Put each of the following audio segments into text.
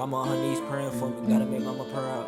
Mama on her knees praying for me, gotta make mama proud.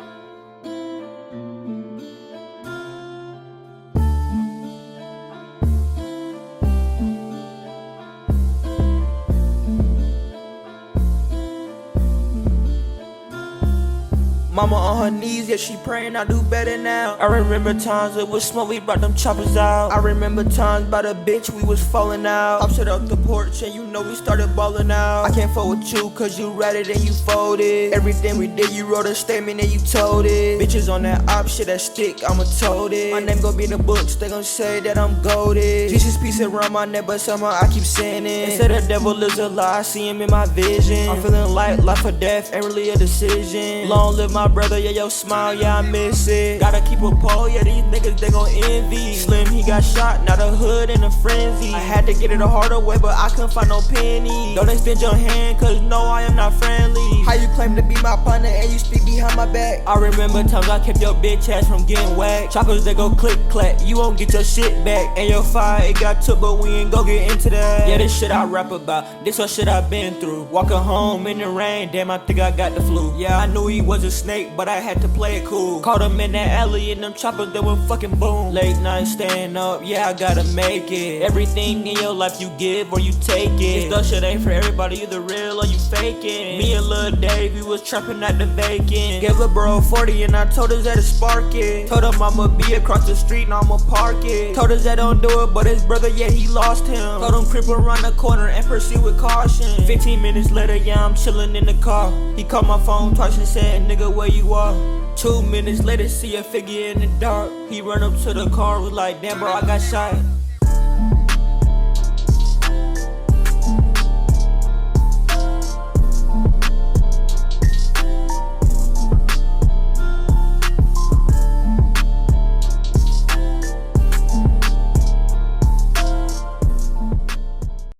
Mama on her knees, yeah, she praying I do better now. I remember times it was smoke, we brought them choppers out. I remember times by the bitch we was falling out. I'm set up the porch and you know we started balling out. I can't fuck with you cause you ratted and you folded. Everything we did, you wrote a statement and you told it. Bitches on that op shit that stick, I'ma told it. My name gon' be in the books, they gon' say that I'm goated. Jesus piece around my neck, but somehow I keep saying it. Instead the devil is a lie, I see him in my vision. I'm feeling like life or death ain't really a decision. Long live my brother, yeah, your smile, yeah, I miss it. Gotta keep a pole, yeah, these niggas, they gon' envy. Slim, he got shot, now the hood in a frenzy. I had to get it a harder way, but I couldn't find no penny. Don't extend your hand, cause no, I am not friendly. How you claim to be my partner and you speak behind my back? I remember times I kept your bitch ass from getting whacked. Choppers, they go click, clack, you won't get your shit back. And your fire, it got took, but we ain't go get into that. Yeah, this shit I rap about, this what shit I been through. Walking home in the rain, damn, I think I got the flu. Yeah, I knew he was a snake, but I had to play it cool. Caught him in that alley and them choppers, they went fucking boom. Late night staying up, yeah, I gotta make it. Everything in your life you give or you take it. This stuff shit ain't for everybody, either real or you faking. Me and Lil Dave, we was trapping at the vacant. Gave a bro 40 and I told us that to spark it. Told him I'ma be across the street and I'ma park it. Told us that don't do it, but his brother, yeah, he lost him. Told him creep around the corner and proceed with caution. 15 minutes later, yeah, I'm chilling in the car. He called my phone twice and said, nigga, where you are? 2 minutes later, see a figure in the dark. He run up to the car, was like, damn bro, I got shot.